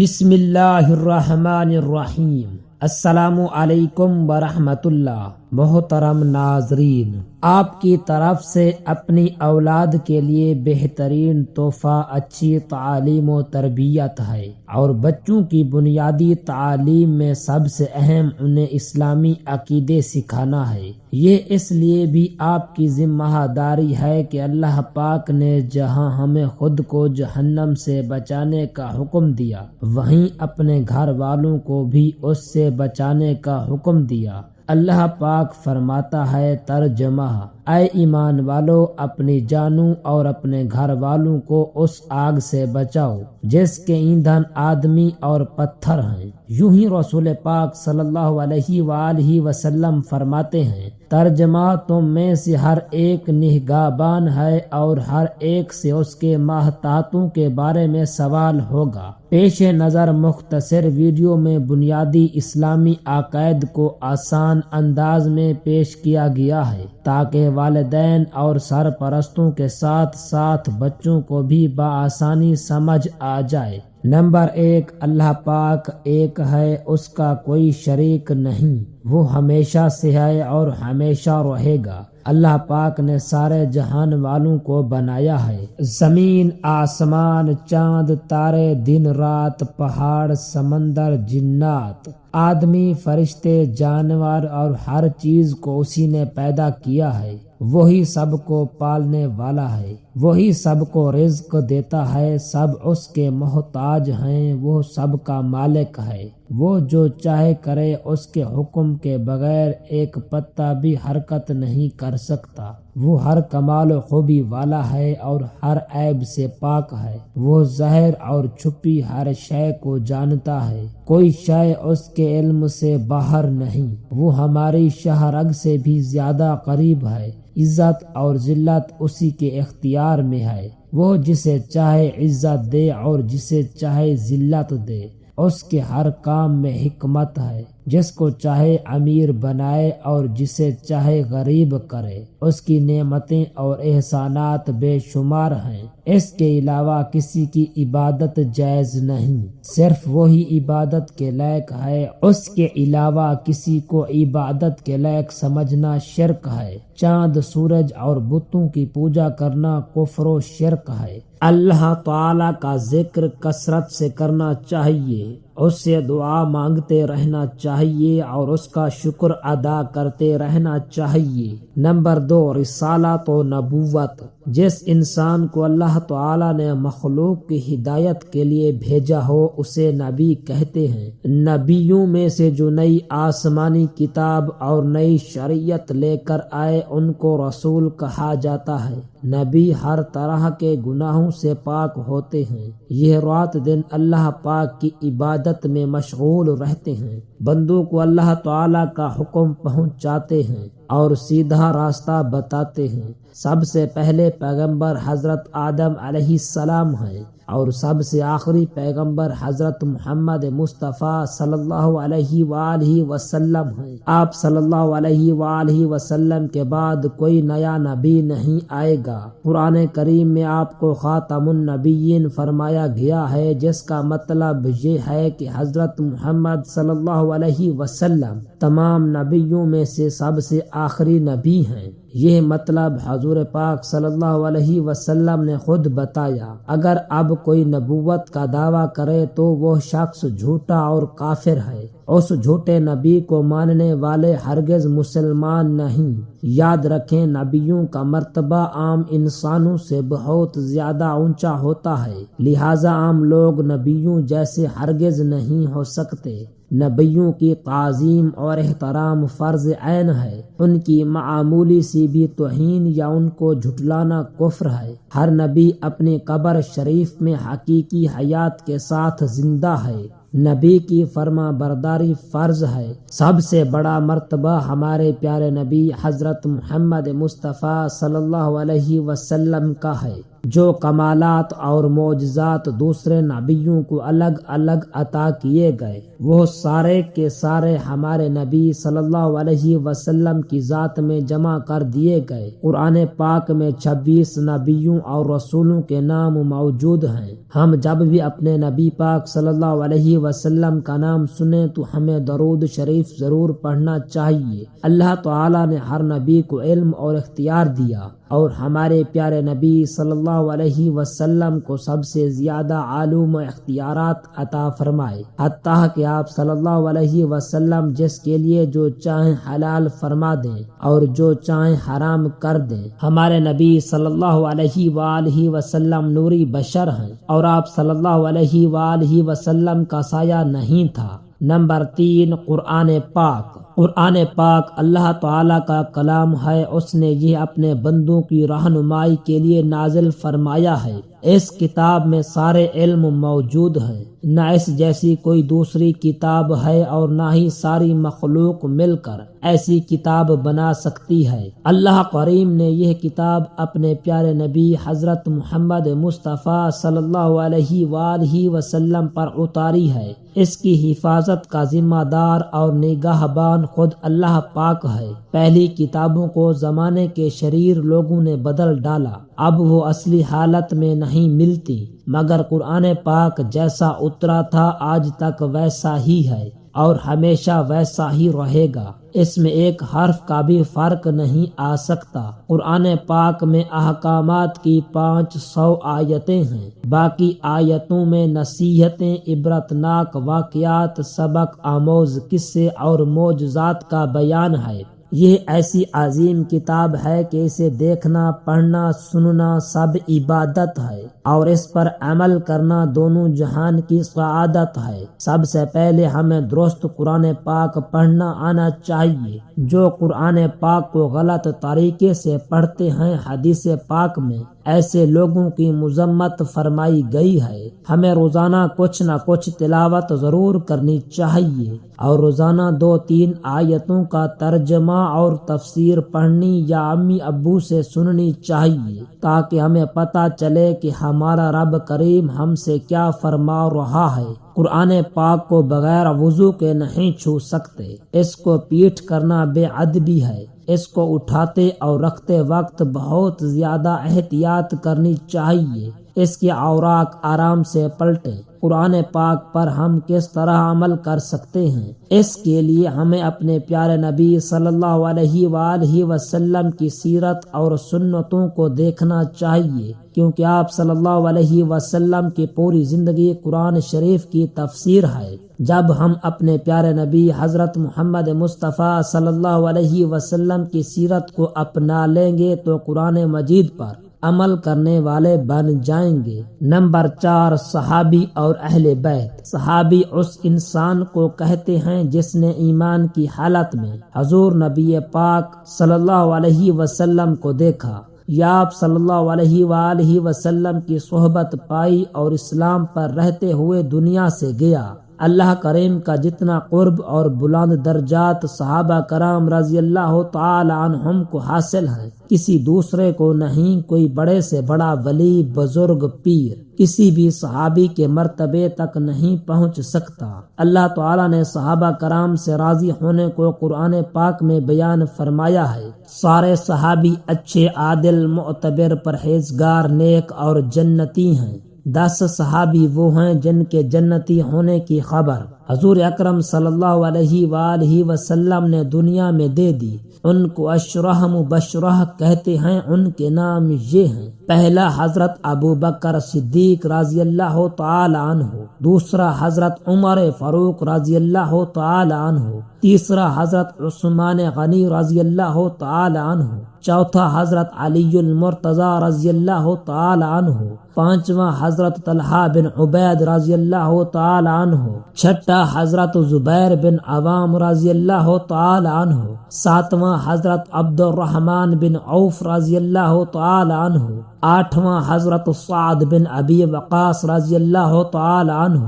بسم اللہ الرحمن الرحیم۔ السلام علیکم ورحمۃ اللہ۔ محترم ناظرین، آپ کی طرف سے اپنی اولاد کے لیے بہترین تحفہ اچھی تعلیم و تربیت ہے، اور بچوں کی بنیادی تعلیم میں سب سے اہم انہیں اسلامی عقیدے سکھانا ہے۔ یہ اس لیے بھی آپ کی ذمہ داری ہے کہ اللہ پاک نے جہاں ہمیں خود کو جہنم سے بچانے کا حکم دیا، وہیں اپنے گھر والوں کو بھی اس سے بچانے کا حکم دیا۔ اللہ پاک فرماتا ہے، ترجمہ: اے ایمان والو، اپنی جانوں اور اپنے گھر والوں کو اس آگ سے بچاؤ جس کے ایندھن آدمی اور پتھر ہیں۔ یوں ہی رسول پاک صلی اللہ علیہ وآلہ وسلم فرماتے ہیں، ترجمہ: تم میں سے ہر ایک نگہبان ہے اور ہر ایک سے اس کے ماتحتوں کے بارے میں سوال ہوگا۔ پیش نظر مختصر ویڈیو میں بنیادی اسلامی عقائد کو آسان انداز میں پیش کیا گیا ہے تاکہ والدین اور سرپرستوں کے ساتھ ساتھ بچوں کو بھی بآسانی سمجھ آ جائے۔ نمبر 1، اللہ پاک ایک ہے، اس کا کوئی شریک نہیں، وہ ہمیشہ سے ہے اور ہمیشہ رہے گا۔ اللہ پاک نے سارے جہان والوں کو بنایا ہے، زمین، آسمان، چاند، تارے، دن رات، پہاڑ، سمندر، جنات، آدمی، فرشتے، جانور اور ہر چیز کو اسی نے پیدا کیا ہے۔ وہی سب کو پالنے والا ہے، وہی سب کو رزق دیتا ہے، سب اس کے محتاج ہیں، وہ سب کا مالک ہے۔ وہ جو چاہے کرے، اس کے حکم کے بغیر ایک پتہ بھی حرکت نہیں کر سکتا۔ وہ ہر کمال و خوبی والا ہے اور ہر عیب سے پاک ہے۔ وہ ظاہر اور چھپی ہر شے کو جانتا ہے، کوئی شے اس کے علم سے باہر نہیں۔ وہ ہماری شہ رگ سے بھی زیادہ قریب ہے۔ عزت اور ذلت اسی کے اختیار میں ہے۔ وہ جسے چاہے عزت دے اور جسے چاہے ذلت دے۔ اس کے ہر کام میں حکمت ہے، جس کو چاہے امیر بنائے اور جسے چاہے غریب کرے۔ اس کی نعمتیں اور احسانات بے شمار ہیں، اس کے علاوہ کسی کی عبادت جائز نہیں، صرف وہی عبادت کے لائق ہے۔ اس کے علاوہ کسی کو عبادت کے لائق سمجھنا شرک ہے۔ چاند، سورج اور بتوں کی پوجا کرنا کفر و شرک ہے۔ اللہ تعالی کا ذکر کثرت سے کرنا چاہیے، اس سے دعا مانگتے رہنا چاہیے اور اس کا شکر ادا کرتے رہنا چاہیے۔ نمبر 2، رسالت و نبوت۔ جس انسان کو اللہ تعالی نے مخلوق کی ہدایت کے لیے بھیجا ہو اسے نبی کہتے ہیں۔ نبیوں میں سے جو نئی آسمانی کتاب اور نئی شریعت لے کر آئے ان کو رسول کہا جاتا ہے۔ نبی ہر طرح کے گناہوں سے پاک ہوتے ہیں، یہ رات دن اللہ پاک کی عبادت میں مشغول رہتے ہیں، بندوں کو اللہ تعالی کا حکم پہنچاتے ہیں اور سیدھا راستہ بتاتے ہیں۔ سب سے پہلے پیغمبر حضرت آدم علیہ السلام ہیں اور سب سے آخری پیغمبر حضرت محمد مصطفیٰ صلی اللہ علیہ وآلہ وسلم ہیں۔ آپ صلی اللہ علیہ وآلہ وسلم کے بعد کوئی نیا نبی نہیں آئے گا۔ قرآن کریم میں آپ کو خاتم النبیین فرمایا گیا ہے، جس کا مطلب یہ ہے کہ حضرت محمد صلی اللہ علیہ وسلم تمام نبیوں میں سے سب سے آخری نبی ہیں۔ یہ مطلب حضور پاک صلی اللہ علیہ وسلم نے خود بتایا۔ اگر اب کوئی نبوت کا دعویٰ کرے تو وہ شخص جھوٹا اور کافر ہے۔ اس جھوٹے نبی کو ماننے والے ہرگز مسلمان نہیں۔ یاد رکھیں، نبیوں کا مرتبہ عام انسانوں سے بہت زیادہ اونچا ہوتا ہے، لہذا عام لوگ نبیوں جیسے ہرگز نہیں ہو سکتے۔ نبیوں کی تعظیم اور احترام فرض عین ہے، ان کی معمولی سی بھی توہین یا ان کو جھٹلانا کفر ہے۔ ہر نبی اپنی قبر شریف میں حقیقی حیات کے ساتھ زندہ ہے، نبی کی فرما برداری فرض ہے۔ سب سے بڑا مرتبہ ہمارے پیارے نبی حضرت محمد مصطفیٰ صلی اللہ علیہ وسلم کا ہے۔ جو کمالات اور معجزات دوسرے نبیوں کو الگ الگ عطا کیے گئے، وہ سارے کے سارے ہمارے نبی صلی اللہ علیہ وسلم کی ذات میں جمع کر دیے گئے۔ قرآن پاک میں 26 نبیوں اور رسولوں کے نام موجود ہیں۔ ہم جب بھی اپنے نبی پاک صلی اللہ علیہ وسلم کا نام سنیں تو ہمیں درود شریف ضرور پڑھنا چاہیے۔ اللہ تعالیٰ نے ہر نبی کو علم اور اختیار دیا، اور ہمارے پیارے نبی صلی اللہ علیہ وسلم کو سب سے زیادہ علوم و اختیارات عطا فرمائے، حتیٰ کہ آپ صلی اللہ علیہ وسلم جس کے لیے جو چاہیں حلال فرما دیں اور جو چاہیں حرام کر دیں۔ ہمارے نبی صلی اللہ علیہ وآلہ وسلم نوری بشر ہیں، اور آپ صلی اللہ علیہ وآلہ وسلم کا سایہ نہیں تھا۔ نمبر 3، قرآن پاک۔ قرآن پاک اللہ تعالیٰ کا کلام ہے۔ اس نے یہ اپنے بندوں کی رہنمائی کے لیے نازل فرمایا ہے۔ اس کتاب میں سارے علم موجود ہیں، نہ اس جیسی کوئی دوسری کتاب ہے اور نہ ہی ساری مخلوق مل کر ایسی کتاب بنا سکتی ہے۔ اللہ کریم نے یہ کتاب اپنے پیارے نبی حضرت محمد مصطفیٰ صلی اللہ علیہ وآلہ وسلم پر اتاری ہے۔ اس کی حفاظت کا ذمہ دار اور نگہبان خود اللہ پاک ہے۔ پہلی کتابوں کو زمانے کے شریر لوگوں نے بدل ڈالا، اب وہ اصلی حالت میں نہیں ملتی، مگر قرآن پاک جیسا اترا تھا آج تک ویسا ہی ہے اور ہمیشہ ویسا ہی رہے گا۔ اس میں ایک حرف کا بھی فرق نہیں آ سکتا۔ قرآن پاک میں احکامات کی 500 آیتیں ہیں، باقی آیتوں میں نصیحتیں، عبرتناک واقعات، سبق آموز قصے اور معجزات کا بیان ہے۔ یہ ایسی عظیم کتاب ہے کہ اسے دیکھنا، پڑھنا، سننا سب عبادت ہے، اور اس پر عمل کرنا دونوں جہان کی سعادت ہے۔ سب سے پہلے ہمیں درست قرآن پاک پڑھنا آنا چاہیے۔ جو قرآن پاک کو غلط طریقے سے پڑھتے ہیں، حدیث پاک میں ایسے لوگوں کی مذمت فرمائی گئی ہے۔ ہمیں روزانہ کچھ نہ کچھ تلاوت ضرور کرنی چاہیے، اور روزانہ 2-3 آیتوں کا ترجمہ اور تفسیر پڑھنی یا امی ابو سے سننی چاہیے، تاکہ ہمیں پتہ چلے کہ ہمارا رب کریم ہم سے کیا فرما رہا ہے۔ قرآن پاک کو بغیر وضو کے نہیں چھو سکتے، اس کو پیٹھ کرنا بے ادبی ہے۔ اس کو اٹھاتے اور رکھتے وقت بہت زیادہ احتیاط کرنی چاہیے۔ اس کے اوراق آرام سے پلٹیں۔ قرآن پاک پر ہم کس طرح عمل کر سکتے ہیں، اس کے لیے ہمیں اپنے پیارے نبی صلی اللہ علیہ وآلہ وسلم کی سیرت اور سنتوں کو دیکھنا چاہیے، کیونکہ آپ صلی اللہ علیہ وسلم کی پوری زندگی قرآن شریف کی تفسیر ہے۔ جب ہم اپنے پیارے نبی حضرت محمد مصطفیٰ صلی اللہ علیہ وسلم کی سیرت کو اپنا لیں گے تو قرآن مجید پر عمل کرنے والے بن جائیں گے۔ نمبر 4، صحابی اور اہل بیت۔ صحابی اس انسان کو کہتے ہیں جس نے ایمان کی حالت میں حضور نبی پاک صلی اللہ علیہ وسلم کو دیکھا، یا آپ صلی اللہ علیہ وآلہ وسلم کی صحبت پائی اور اسلام پر رہتے ہوئے دنیا سے گیا۔ اللہ کریم کا جتنا قرب اور بلند درجات صحابہ کرام رضی اللہ تعالی عنہم کو حاصل ہے، کسی دوسرے کو نہیں۔ کوئی بڑے سے بڑا ولی، بزرگ، پیر کسی بھی صحابی کے مرتبے تک نہیں پہنچ سکتا۔ اللہ تعالیٰ نے صحابہ کرام سے راضی ہونے کو قرآن پاک میں بیان فرمایا ہے۔ سارے صحابی اچھے، عادل، معتبر، پرہیزگار، نیک اور جنتی ہیں۔ 10 صحابی وہ ہیں جن کے جنتی ہونے کی خبر حضور اکرم صلی اللہ علیہ وآلہ وسلم نے دنیا میں دے دی۔ ان کو اشرہ مبشرہ کہتے ہیں۔ ان کے نام یہ ہیں: پہلا حضرت ابو بکر صدیق رضی اللہ تعالی عنہ، دوسرا حضرت عمر فاروق رضی اللہ تعالی عنہ، تیسرا حضرت عثمان غنی رضی اللہ تعالی عنہ، چوتھا حضرت علی المرتضی رضی اللہ تعالی عنہ، پانچواں حضرت طلحہ بن عبید رضی اللہ تعالی عنہ، چھٹا حضرت زبیر بن عوام رضی اللہ تعالی عنہ، ساتواں حضرت عبد الرحمن بن عوف رضی اللہ تعالی عنہ، آٹھواں حضرت سعد بن ابی وقاص رضی اللہ تعالی عنہ،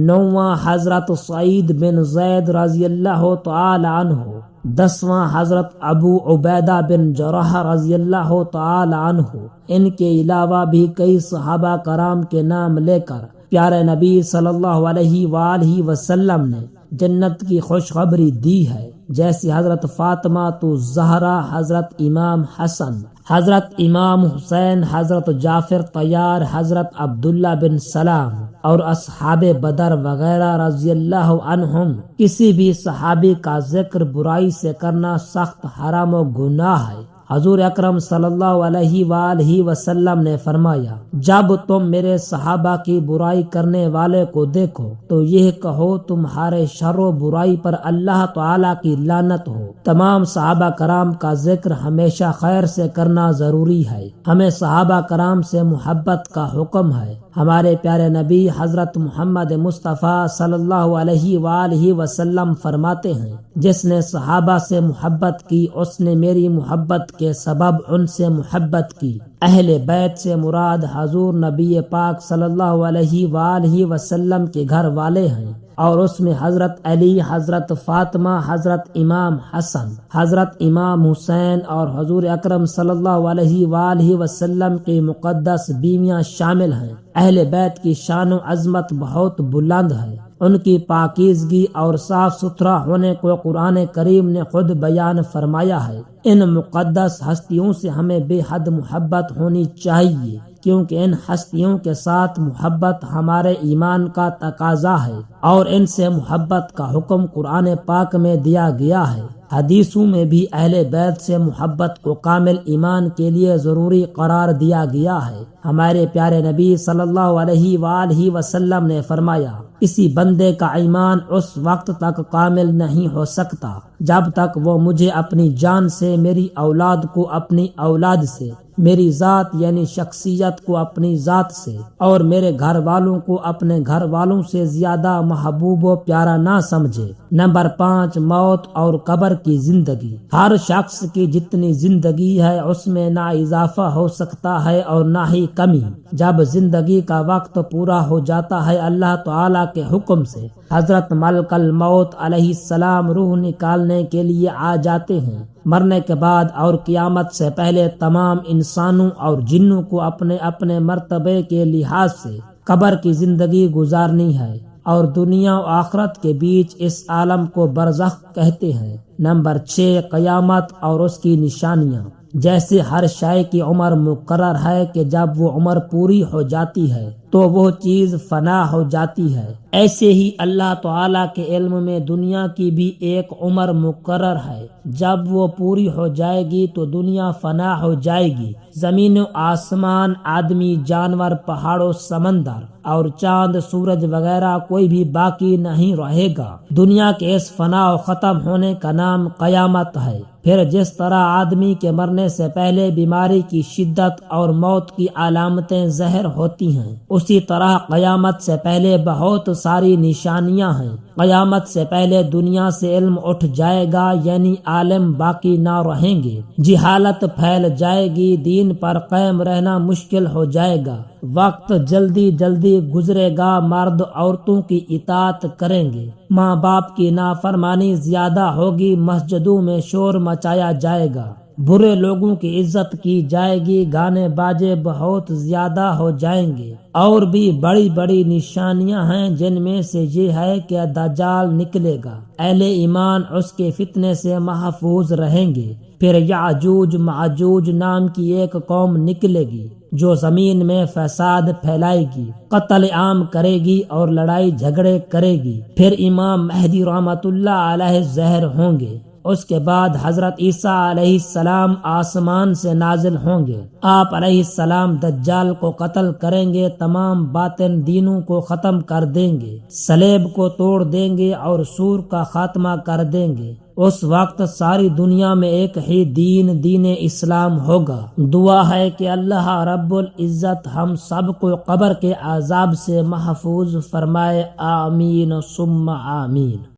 نواں حضرت سعید بن زید رضی اللہ تعالی عنہ، دسواں حضرت ابو عبیدہ بن جرح رضی اللہ تعالی عنہ۔ ان کے علاوہ بھی کئی صحابہ کرام کے نام لے کر پیارے نبی صلی اللہ علیہ وآلہ وسلم نے جنت کی خوشخبری دی ہے، جیسے حضرت فاطمہ الزہرا، حضرت امام حسن، حضرت امام حسین، حضرت جعفر طیار، حضرت عبداللہ بن سلام اور اصحاب بدر وغیرہ رضی اللہ عنہم۔ کسی بھی صحابی کا ذکر برائی سے کرنا سخت حرام و گناہ ہے۔ حضور اکرم صلی اللہ علیہ وآلہ وسلم نے فرمایا، جب تم میرے صحابہ کی برائی کرنے والے کو دیکھو تو یہ کہو تمہارے شر و برائی پر اللہ تعالی کی لعنت ہو۔ تمام صحابہ کرام کا ذکر ہمیشہ خیر سے کرنا ضروری ہے۔ ہمیں صحابہ کرام سے محبت کا حکم ہے۔ ہمارے پیارے نبی حضرت محمد مصطفیٰ صلی اللہ علیہ وآلہ وسلم فرماتے ہیں، جس نے صحابہ سے محبت کی اس نے میری محبت کے سبب ان سے محبت کی۔ اہل بیت سے مراد حضور نبی پاک صلی اللہ علیہ وآلہ وسلم کے گھر والے ہیں، اور اس میں حضرت علی، حضرت فاطمہ، حضرت امام حسن، حضرت امام حسین اور حضور اکرم صلی اللہ علیہ وآلہ وسلم کی مقدس بیویاں شامل ہیں۔ اہل بیت کی شان و عظمت بہت بلند ہے۔ ان کی پاکیزگی اور صاف ستھرا ہونے کو قرآن کریم نے خود بیان فرمایا ہے۔ ان مقدس ہستیوں سے ہمیں بے حد محبت ہونی چاہیے، کیونکہ ان ہستیوں کے ساتھ محبت ہمارے ایمان کا تقاضا ہے، اور ان سے محبت کا حکم قرآن پاک میں دیا گیا ہے۔ حدیثوں میں بھی اہل بیت سے محبت کو کامل ایمان کے لیے ضروری قرار دیا گیا ہے۔ ہمارے پیارے نبی صلی اللہ علیہ وآلہ وسلم نے فرمایا، کسی بندے کا ایمان اس وقت تک کامل نہیں ہو سکتا جب تک وہ مجھے اپنی جان سے، میری اولاد کو اپنی اولاد سے، میری ذات یعنی شخصیت کو اپنی ذات سے، اور میرے گھر والوں کو اپنے گھر والوں سے زیادہ محبوب و پیارا نہ سمجھے۔ نمبر 5، موت اور قبر کی زندگی۔ ہر شخص کی جتنی زندگی ہے اس میں نہ اضافہ ہو سکتا ہے اور نہ ہی کمی۔ جب زندگی کا وقت پورا ہو جاتا ہے، اللہ تعالی کے حکم سے حضرت ملک الموت علیہ السلام روح نکالنے کے لیے آ جاتے ہیں۔ مرنے کے بعد اور قیامت سے پہلے تمام انسانوں اور جنوں کو اپنے اپنے مرتبے کے لحاظ سے قبر کی زندگی گزارنی ہے، اور دنیا و آخرت کے بیچ اس عالم کو برزخ کہتے ہیں۔ نمبر 6، قیامت اور اس کی نشانیاں۔ جیسے ہر شے کی عمر مقرر ہے کہ جب وہ عمر پوری ہو جاتی ہے تو وہ چیز فنا ہو جاتی ہے، ایسے ہی اللہ تعالیٰ کے علم میں دنیا کی بھی ایک عمر مقرر ہے۔ جب وہ پوری ہو جائے گی تو دنیا فنا ہو جائے گی۔ زمین و آسمان، آدمی، جانور، پہاڑ و سمندر اور چاند، سورج وغیرہ کوئی بھی باقی نہیں رہے گا۔ دنیا کے اس فنا و ختم ہونے کا نام قیامت ہے۔ پھر جس طرح آدمی کے مرنے سے پہلے بیماری کی شدت اور موت کی علامتیں ظاہر ہوتی ہیں، اسی طرح قیامت سے پہلے بہت ساری نشانیاں ہیں۔ قیامت سے پہلے دنیا سے علم اٹھ جائے گا، یعنی عالم باقی نہ رہیں گے، جہالت پھیل جائے گی، دین پر قائم رہنا مشکل ہو جائے گا، وقت جلدی جلدی گزرے گا، مرد عورتوں کی اطاعت کریں گے، ماں باپ کی نافرمانی زیادہ ہوگی، مسجدوں میں شور مچایا جائے گا، برے لوگوں کی عزت کی جائے گی، گانے باجے بہت زیادہ ہو جائیں گے۔ اور بھی بڑی بڑی نشانیاں ہیں، جن میں سے یہ ہے کہ دجال نکلے گا، اہل ایمان اس کے فتنے سے محفوظ رہیں گے۔ پھر یعجوج معجوج نام کی ایک قوم نکلے گی جو زمین میں فساد پھیلائے گی، قتل عام کرے گی اور لڑائی جھگڑے کرے گی۔ پھر امام مہدی رحمت اللہ علیہ ظاہر ہوں گے۔ اس کے بعد حضرت عیسیٰ علیہ السلام آسمان سے نازل ہوں گے۔ آپ علیہ السلام دجال کو قتل کریں گے، تمام باطن دینوں کو ختم کر دیں گے، صلیب کو توڑ دیں گے اور سور کا خاتمہ کر دیں گے۔ اس وقت ساری دنیا میں ایک ہی دین اسلام ہوگا۔ دعا ہے کہ اللہ رب العزت ہم سب کو قبر کے عذاب سے محفوظ فرمائے، آمین ثم آمین۔